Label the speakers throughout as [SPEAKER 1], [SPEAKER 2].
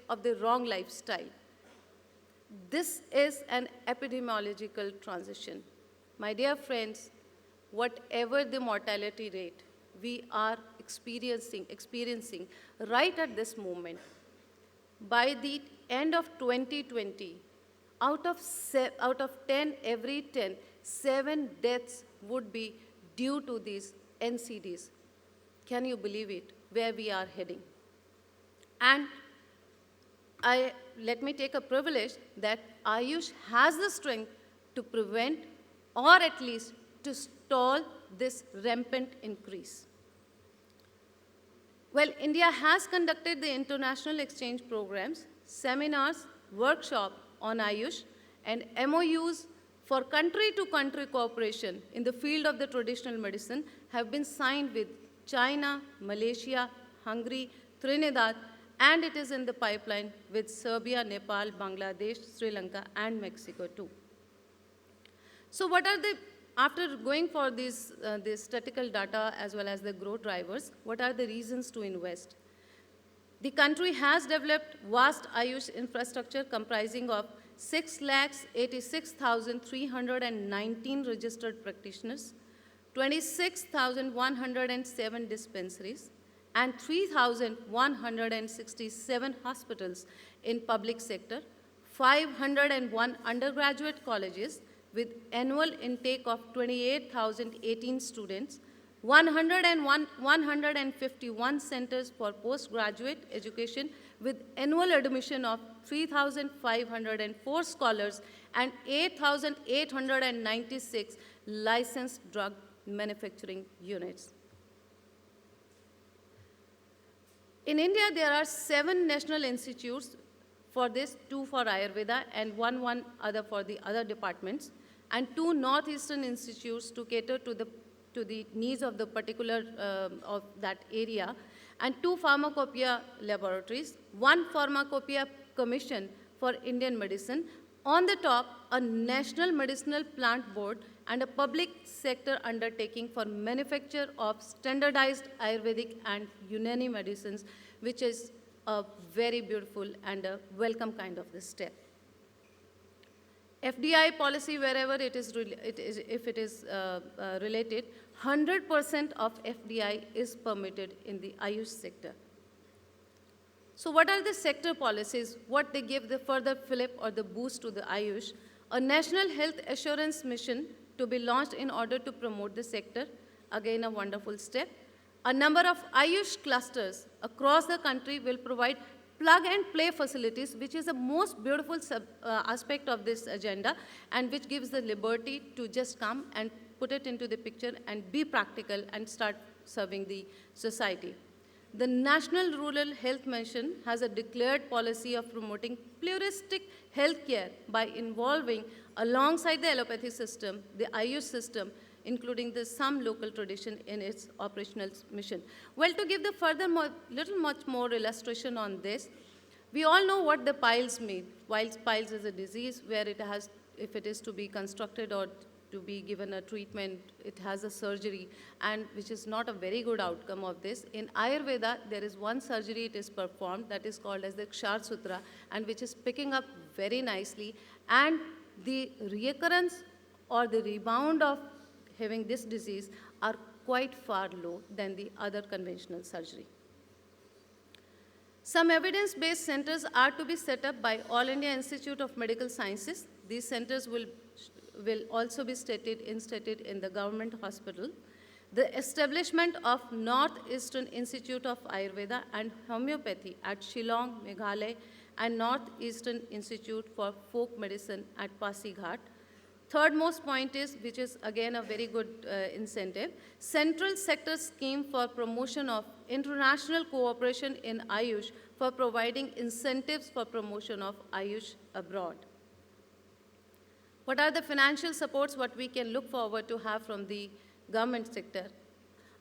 [SPEAKER 1] of the wrong lifestyle. This is an epidemiological transition. My dear friends, whatever the mortality rate we are experiencing right at this moment, by the end of 2020, out of 10, every 10, 7 deaths would be due to these NCDs. Can you believe it, where we are heading? And let me take a privilege that Ayush has the strength to prevent or at least to stall this rampant increase. Well, India has conducted the international exchange programs, seminars, workshops on Ayush, and MOUs for country-to-country cooperation in the field of the traditional medicine have been signed with China, Malaysia, Hungary, Trinidad, and it is in the pipeline with Serbia, Nepal, Bangladesh, Sri Lanka, and Mexico too. So what are the, after going for these statistical data as well as the growth drivers, what are the reasons to invest? The country has developed vast Ayush infrastructure comprising of 6,86,319 registered practitioners, 26,107 dispensaries, and 3,167 hospitals in public sector, 501 undergraduate colleges with annual intake of 28,018 students, 151 centers for postgraduate education with annual admission of 3,504 scholars, and 8,896 licensed drug manufacturing units. In India, there are 7 national institutes for this, 2 for Ayurveda and one other for the other departments, and 2 northeastern institutes to cater to the needs of the particular of that area, and 2 pharmacopoeia laboratories, 1 pharmacopoeia commission for Indian medicine. On the top, a national medicinal plant board and a public sector undertaking for manufacture of standardized Ayurvedic and Unani medicines, which is a very beautiful and a welcome kind of this step. FDI policy, wherever it is, if it is related, 100% of FDI is permitted in the Ayush sector. So what are the sector policies? What they give the further fillip or the boost to the Ayush? A national health assurance mission to be launched in order to promote the sector. Again, a wonderful step. A number of Ayush clusters across the country will provide plug-and-play facilities, which is the most beautiful aspect of this agenda, and which gives the liberty to just come and put it into the picture and be practical and start serving the society. The National Rural Health Mission has a declared policy of promoting pluralistic healthcare by involving, alongside the allopathy system, the Ayush system, including some local tradition in its operational mission. Well, to give the further much more illustration on this, we all know what the piles mean. While piles is a disease where it has, if it is to be constructed or to be given a treatment, it has a surgery, and which is not a very good outcome of this. In Ayurveda, there is one surgery it is performed that is called as the Kshar Sutra, and which is picking up very nicely, and the reoccurrence or the rebound of having this disease are quite far low than the other conventional surgery. Some evidence-based centers are to be set up by All India Institute of Medical Sciences. These centers will also be instated in the government hospital. The establishment of Northeastern Institute of Ayurveda and Homeopathy at Shillong, Meghalaya, and Northeastern Institute for Folk Medicine at Pasighat. Third most point is, which is again a very good incentive, central sector scheme for promotion of international cooperation in Ayush for providing incentives for promotion of Ayush abroad. What are the financial supports what we can look forward to have from the government sector?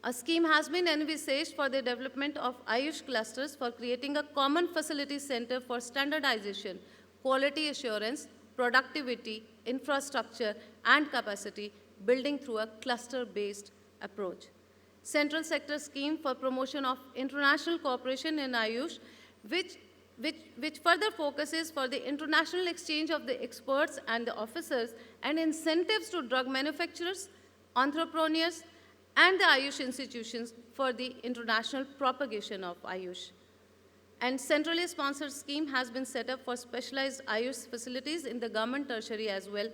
[SPEAKER 1] A scheme has been envisaged for the development of Ayush clusters for creating a common facility center for standardization, quality assurance, productivity, infrastructure, and capacity building through a cluster-based approach. Central sector scheme for promotion of international cooperation in Ayush, which which further focuses for the international exchange of the experts and the officers and incentives to drug manufacturers, entrepreneurs, and the Ayush institutions for the international propagation of Ayush. And centrally sponsored scheme has been set up for specialized Ayush facilities in the government tertiary as well,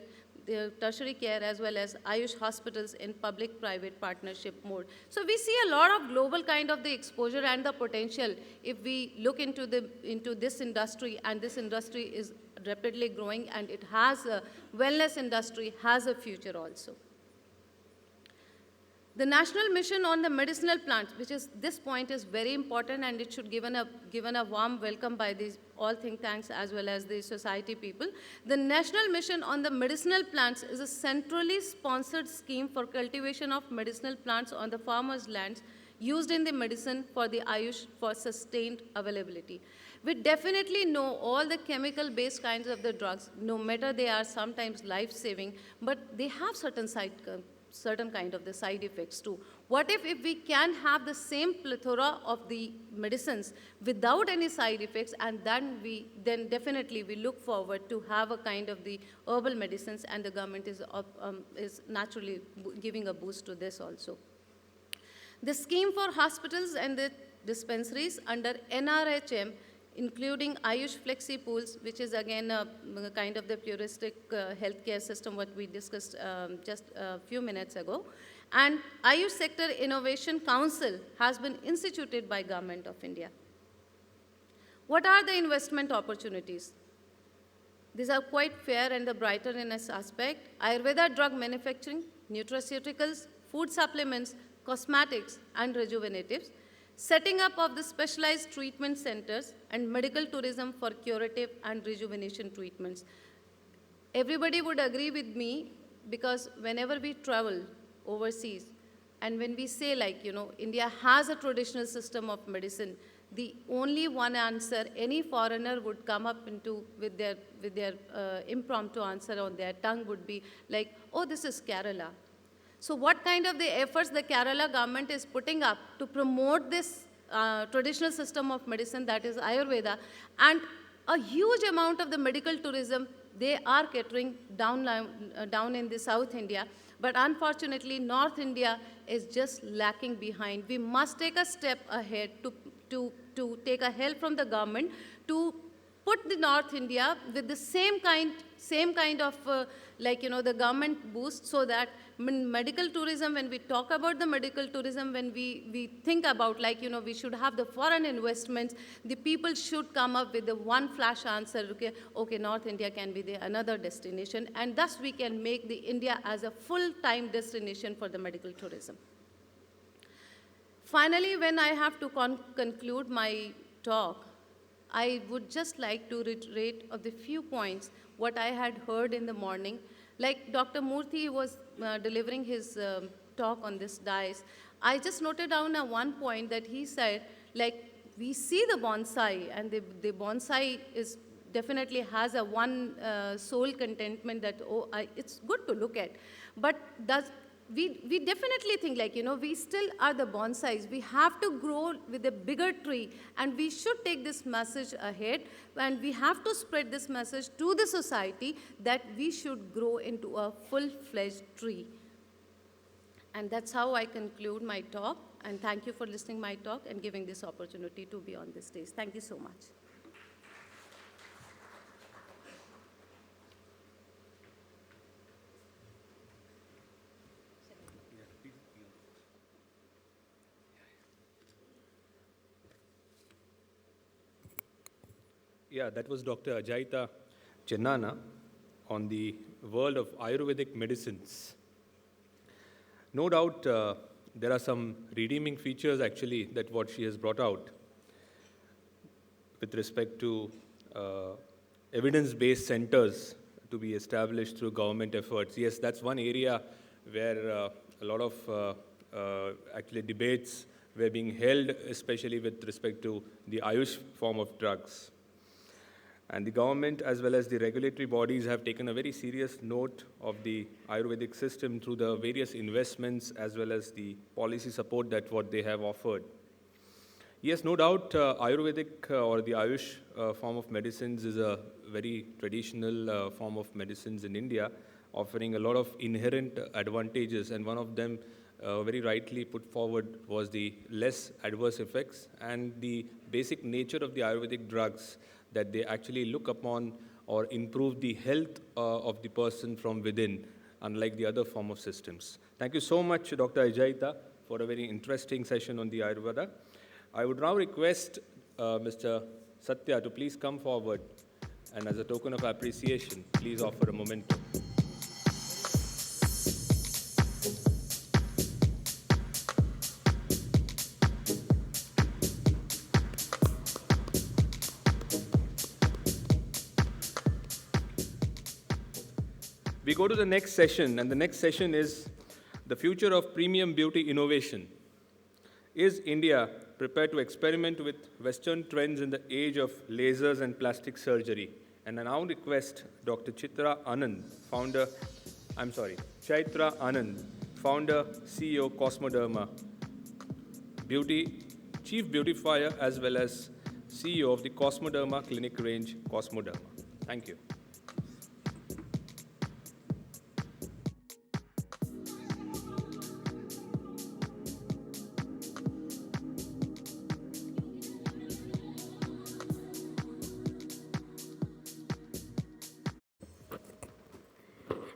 [SPEAKER 1] the tertiary care as well as Ayush hospitals in public-private partnership mode. So we see a lot of global kind of the exposure and the potential if we look into this industry, and this industry is rapidly growing, and it has a wellness industry has a future also. The national mission on the medicinal plants, which is, this point is very important, and it should given a warm welcome by these all think tanks as well as the society people. The national mission on the medicinal plants is a centrally sponsored scheme for cultivation of medicinal plants on the farmers' lands used in the medicine for the Ayush for sustained availability. We definitely know all the chemical-based kinds of the drugs, no matter they are sometimes life-saving, but they have certain kind of the side effects too. What if we can have the same plethora of the medicines without any side effects, and then definitely we look forward to have a kind of the herbal medicines, and the government is naturally giving a boost to this also. The scheme for hospitals and the dispensaries under NRHM, including Ayush Flexi Pools, which is again a kind of the puristic healthcare system, what we discussed just a few minutes ago. And Ayush Sector Innovation Council has been instituted by Government of India. What are the investment opportunities? These are quite fair and the brighter in its aspect. Ayurveda drug manufacturing, nutraceuticals, food supplements, cosmetics, and rejuvenatives, setting up of the specialized treatment centers, and medical tourism for curative and rejuvenation treatments. Everybody would agree with me, because whenever we travel overseas, and when we say India has a traditional system of medicine, the only one answer any foreigner would come up with their impromptu answer on their tongue would be like, oh, this is Kerala. So what kind of the efforts the Kerala government is putting up to promote this traditional system of medicine, that is Ayurveda, and a huge amount of the medical tourism they are catering down in the South India. But unfortunately, North India is just lacking behind. We must take a step ahead to take a help from the government to put the North India with the same kind of the government boost, so that medical tourism, when we talk about the medical tourism, when we think about we should have the foreign investments, the people should come up with the one flash answer, okay, North India can be the another destination, and thus we can make the India as a full-time destination for the medical tourism. Finally, when I have to conclude my talk, I would just like to reiterate of the few points what I had heard in the morning. Like Dr. Murthy was delivering his talk on this dais, I just noted down one point that he said, we see the bonsai, and the bonsai is definitely has a one soul contentment that, it's good to look at. But we definitely think we still are the bonsais. We have to grow with a bigger tree, and we should take this message ahead, and we have to spread this message to the society that we should grow into a full-fledged tree. And that's how I conclude my talk, and thank you for listening my talk and giving this opportunity to be on this stage. Thank you so much.
[SPEAKER 2] Yeah, that was Dr. Ajayita Chanana on the world of Ayurvedic medicines. No doubt there are some redeeming features actually that what she has brought out with respect to evidence-based centers to be established through government efforts. Yes, that's one area where a lot of actually debates were being held, especially with respect to the Ayush form of drugs. And the government as well as the regulatory bodies have taken a very serious note of the Ayurvedic system through the various investments as well as the policy support that what they have offered. Yes, no doubt, Ayurvedic or the Ayush form of medicines is a very traditional form of medicines in India, offering a lot of inherent advantages, and one of them, very rightly put forward, was the less adverse effects and the basic nature of the Ayurvedic drugs, that they actually look upon or improve the health of the person from within, unlike the other form of systems. Thank you so much, Dr. Ajayita, for a very interesting session on the Ayurveda. I would now request Mr. Satya to please come forward, and as a token of appreciation, please offer a memento. We go to the next session, and the next session is the future of premium beauty innovation. Is India prepared to experiment with Western trends in the age of lasers and plastic surgery? And I now request Dr. Chaitra Anand, founder, CEO, Cosmoderma, Chief Beautifier, as well as CEO of the Cosmoderma clinic range, Cosmoderma. Thank you.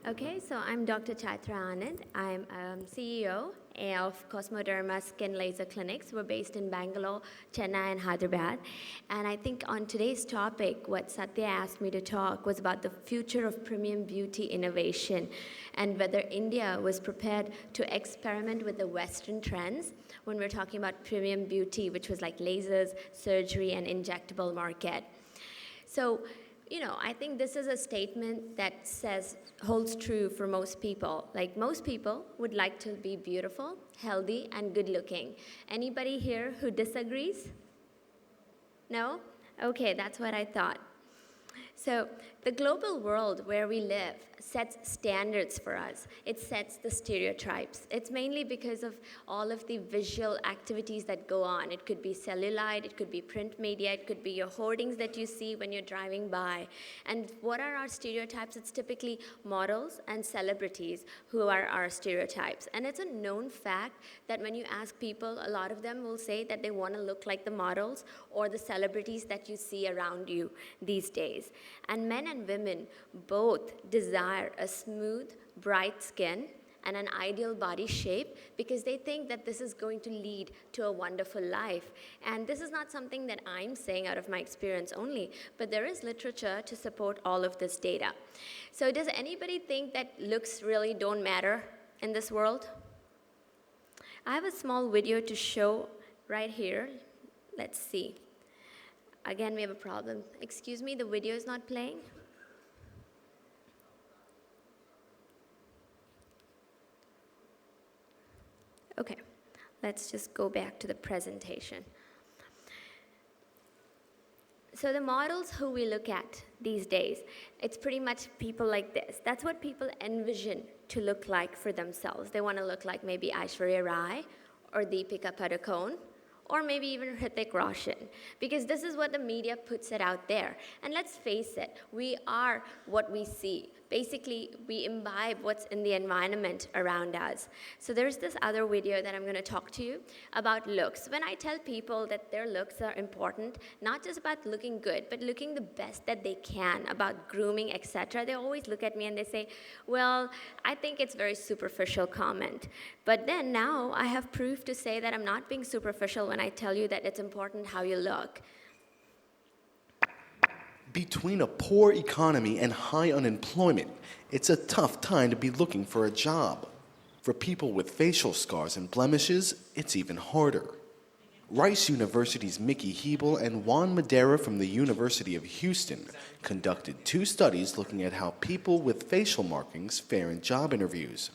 [SPEAKER 3] Okay, so I'm Dr. Chaitra Anand. I'm CEO of Cosmoderma Skin Laser Clinics. We're based in Bangalore, Chennai, and Hyderabad. And I think on today's topic, what Satya asked me to talk was about the future of premium beauty innovation and whether India was prepared to experiment with the Western trends when we're talking about premium beauty, which was like lasers, surgery, and injectable market. So, I think this is a statement that holds true for most people. Like, most people would like to be beautiful, healthy, and good looking. Anybody here who disagrees? No? Okay, that's what I thought. So the global world where we live sets standards for us. It sets the stereotypes. It's mainly because of all of the visual activities that go on. It could be cellulite, it could be print media, it could be your hoardings that you see when you're driving by. And what are our stereotypes? It's typically models and celebrities who are our stereotypes. And it's a known fact that when you ask people, a lot of them will say that they want to look like the models or the celebrities that you see around you these days. And men and women both desire a smooth, bright skin and an ideal body shape because they think that this is going to lead to a wonderful life. And this is not something that I'm saying out of my experience only, but there is literature to support all of this data. So does anybody think that looks really don't matter in this world? I have a small video to show right here. Let's see. Again, we have a problem. Excuse me, the video is not playing. Okay, let's just go back to the presentation. So the models who we look at these days, it's pretty much people like this. That's what people envision to look like for themselves. They want to look like maybe Aishwarya Rai or Deepika Padukone, or maybe even Hrithik Roshan, because this is what the media puts it out there. And let's face it, we are what we see. Basically, we imbibe what's in the environment around us. So there's this other video that I'm going to talk to you about looks. When I tell people that their looks are important, not just about looking good, but looking the best that they can, about grooming, etc., they always look at me and they say, well, I think it's a very superficial comment. But then now I have proof to say that I'm not being superficial when I tell you that it's important how you look.
[SPEAKER 4] Between a poor economy and high unemployment, it's a tough time to be looking for a job. For people with facial scars and blemishes, it's even harder. Rice University's Mickey Hebel and Juan Madera from the University of Houston conducted 2 studies looking at how people with facial markings fare in job interviews.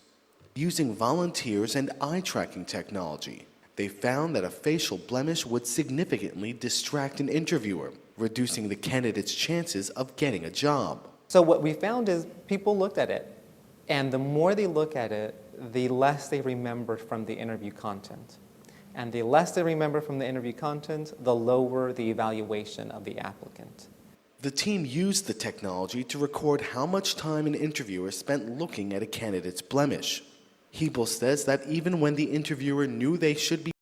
[SPEAKER 4] Using volunteers and eye-tracking technology, they found that a facial blemish would significantly distract an interviewer, reducing the candidate's chances of getting a job.
[SPEAKER 5] So what we found is people looked at it, and the more they look at it, the less they remembered from the interview content. And the less they remember from the interview content, the lower the evaluation of the applicant.
[SPEAKER 4] The team used the technology to record how much time an interviewer spent looking at a candidate's blemish. Hebel says that even when the interviewer knew they should be